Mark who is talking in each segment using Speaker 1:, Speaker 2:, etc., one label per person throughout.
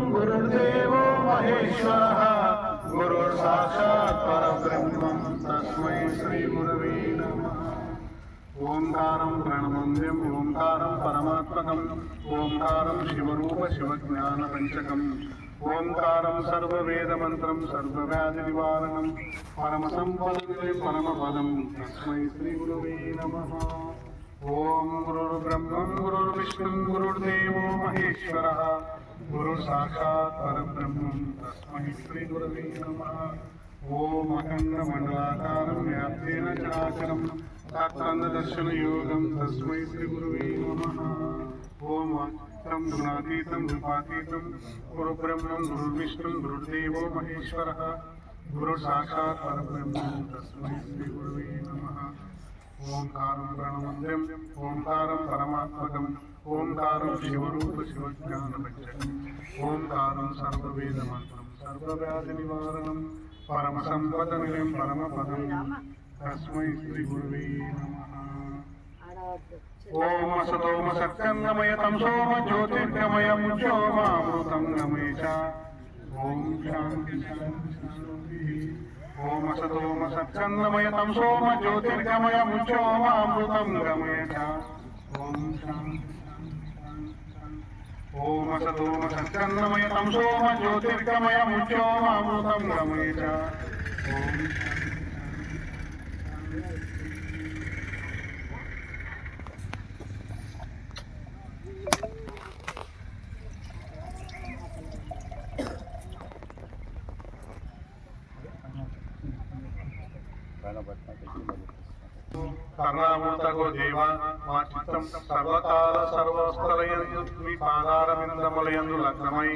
Speaker 1: गुरुर्देवो महेश्वरः गुरुर्साक्षात् परब्रह्मं तस्मै श्री गुरवे नमः। ओंकारं प्रणमन्यम् ओंकारं परमात्मकम् ओंकारं शिवरूप शिवज्ञान पंचकम् ओंकारं सर्ववेदमन्त्रं सर्वव्याधिनिवारणं परमसंपदं परमपदं तस्मै श्री गुरवे नमः। ओम गुरुर्ब्रह्मं गुरुर्विष्णुं गुरुर्देवो महेश्वरः गुरुर्साक्षात् परब्रह्मं तस्मै श्री गुरवे नमः। ओम अखण्डमण्डलाकारं व्याप्तेन चराचरं तत्तन्नदर्शनयोगं तस्मै श्री गुरवे नमः। ओम अच्युतं गुणातीतं रूपातीतं गुरुब्रह्मं गुरुर्विष्णुं गुरुर्देवो महेश्वरः गुरुर्साक्षात् परब्रह्मं तस्मै श्री गुरवे नमः। ओंकारं प्रणमन्यम् ओंकारं परमात्मकम् ओंकारं शिवरूप शिवज्ञानपञ्चकम् ओंकारं सर्ववेदमन्त्रं सर्वव्याधिनिवारणं परमसम्पदनिलयं परमपदं तस्मै श्री गुरवे नमः। ओम असतोम सत्यन्नमय तमसोम ज्योतिर्गमयं व्योमामृतं गमय च ओम शान्ति शान्ति शान्तिः। ओम असतोम सत्यन्नमय तमसोम ज्योतिर्गमय व्योमामृतं गमय च ओम शान्ति ओम असतोम सत्यन्नमय तमसोम ज्योतिर्गमय व्योमामृतं गमय च ओम కర్ణామూర్తగో దేవ మా చిత్తం సర్వకాల సర్వస్థలయందు మీ పాదారవిందములయందు లగ్నమై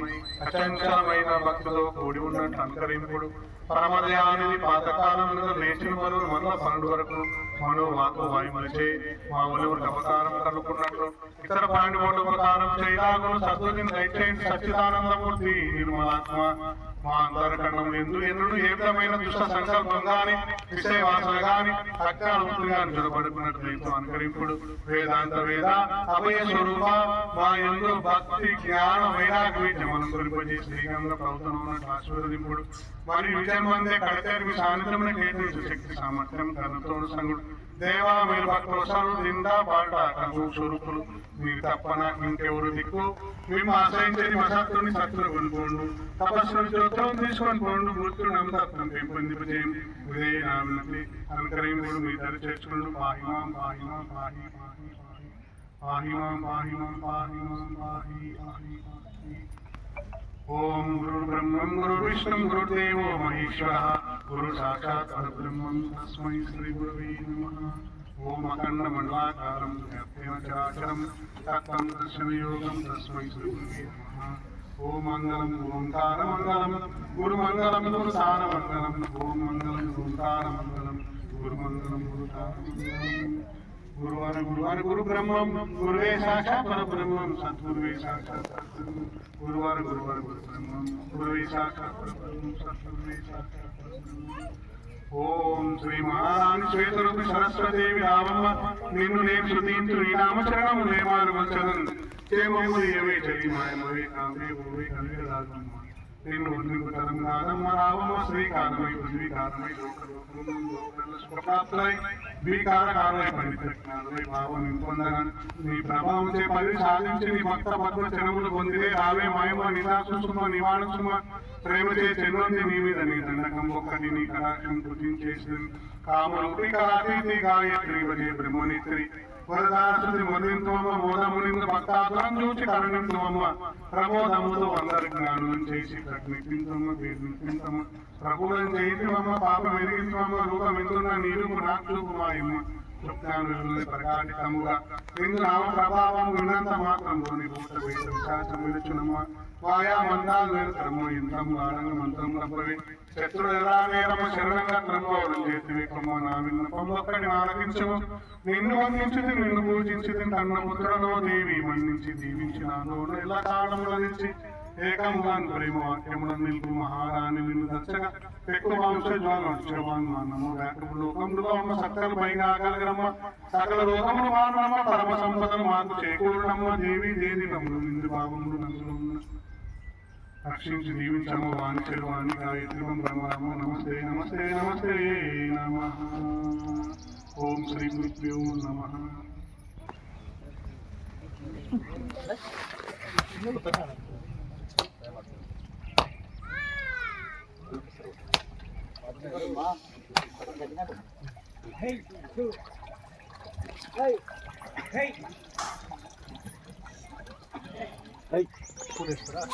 Speaker 1: అచంచలమైన భక్తులతో కూడి ఉన్నట్టు అంకరింపుడు పరమదయానిధి పాతకాలమున లేచిన వరు మనల పనుడు వరకు మనో వాకు వాయుములచే మా ఒలువురికి అపకారం కలుగుకున్నట్లు ఇతర పాండవులు ఉపకారం చేయలాగును సద్గురిని దయచేయండి సచ్చిదానందమూర్తి నిర్మలాత్మ మా అంతరకరణం ఎందు ఎన్నుడు ఏ విధమైన దుష్ట సంకల్పం గాని విషయవాసన గాని అజ్ఞానములు గాని జొరబడుకున్నట్లయితే అనుకరింపుడు వేదాంత వేద అభయ స్వరూప మా ఎందు భక్తి జ్ఞాన వైరాగ్య విద్యమనం కొలిపజే శ్రీగంగ ప్రవర్తనమునట్టు ఆశీర్వదింపుడు మరియు విజయమందే కడతేరు సాన్నిధ్యమున కేంద్రించు శక్తి సామర్థ్యం కర్ణతోడు సంగుడు దేవా మీరు భక్తులు నిండా పాట కర్మ స్వరూపులు మీరు తప్పన ఇంకెవరు దిక్కు మేము ఆశ్రయించని మా శత్రుని శత్రులు కొనుకోండు తపస్సును స్తోత్రం తీసుకొని పోండు మృత్యుడు నమ్మకత్వం పెంపొందింపజేయం ఉదయ నామినది అనుకరింపుడు మీ దరి చేర్చుకుండు పాహిమాం పాహిమాం పాహి పాహి పాహిమాం పాహిమాం పాహిమాం పాహి పాహి పాహి. ఓం గురుర్బ్రహ్మం గురుర్విష్ణుం గురుర్దేవో మహేశ్వరః గురు సాక్షాత్ పరబ్రహ్మం తస్మై శ్రీ గురవే నమః. ఓం అఖండమండలాకారం వ్యాప్తేన చరాచరం తత్వం దర్శనయోగం తస్మై శ్రీ గురవే నమః. ఓం మంగళం ఓంకారమంగళం గురుమంగళం గురుసారమంగళం ఓం మంగళం ఓంకారమంగళం గురుమంగళం గురుసారమంగళం. గురువార గురువార గురు బ్రహ్మం గురువే సాక్షాత్ పరబ్రహ్మం సద్గురువే సాక్షాత్ పరబ్రహ్మం గురువార గురువార గురు బ్రహ్మం గురువే సాక్షాత్ పరబ్రహ్మం సద్గురువే సాక్షాత్ పరబ్రహ్మం. ఓం శ్రీ మహారాణి శ్వేతరూపి సరస్వదేవి రావమ్మ నిన్ను నేను శృతించు నీ నామచరణము నేమారు వచ్చదన్ క్షేమము ఏవే చలి మాయమవే కాంతే భూవే కలిగి రాజమ్మ నిన్ను వదిలింపు తరం కాదమ్మ రావమ్మ శ్రీకారమై పృథ్వీకారమై లోకప్రాప్తులై భీకారకారమై పండితజ్ఞానమై భావం ఇంపొందగా నీ ప్రభావం చే పది సాధించి నీ భక్త పద్మ చరములు పొందితే రావే మాయమ్మ నిదాసుమ నివాణసుమ ప్రేమ చే చెన్నొంది నీ మీద నీ దండకం ఒక్కటి నీ కటాక్షం కృతించేసి కామరూపి కళాతీతి గాయత్రి వజే బ్రహ్మనిత్రి వరదాసుని మరువింతువమ్మ మోదమునిందు భక్తాదులం చూచి కరుణింతువమ్మ ప్రమోదముతో అందరి జ్ఞానం చేసి ప్రజ్ఞింతమ్మ ప్రభువులను చేయించవమ్మ పాపం ఎరిగించవమ్మ రూపం ఎందున్న నీరుము నాక్షుపు మాయమ్మ స్వప్నాలు వెలుగులని ప్రకాశితముగా ఇందు నామ ప్రభావం వినంత మాత్రంలోని భూత వేద విశాచం విలుచునమ్మ మాయా మందాలు నిరంతరము యంత్రము ఆడంగ మంత్రం రబ్బవి శత్రుడు ఎలా నేరము శరణంగా త్రంగోలం చేతివి కొమ్మ నా విన్నపం ఒక్కటి ఆలకించము నిన్ను వందించింది నిన్ను పూజించింది కన్న ముద్రలో దేవి మన్నించి దీవించినాను ఎలా కాలముల నుంచి ఏకముగాన్ ప్రేమ వాక్యములను నిలుపు మహారాణి నిన్ను దచ్చగా ఎక్కువ వంశజ్వాలము మానము వేకము లోకములుగా ఉన్న సకల పైగా ఆగలగరమ్మ సకల లోకములు మానమ్మ పరమ సంపదను మాకు చేకూరునమ్మ దేవి దేవి నమ్ములు నిందు భావములు నందులు ఉన్న రక్షించి దీవించమ్మ వాణి చెరువాణి గాయత్రి బ్రహ్మరామ నమస్తే నమస్తే నమస్తే నమః ఓం శ్రీ గురుభ్యో నమః
Speaker 2: Hey, hey, hey. Hey. Por esperar.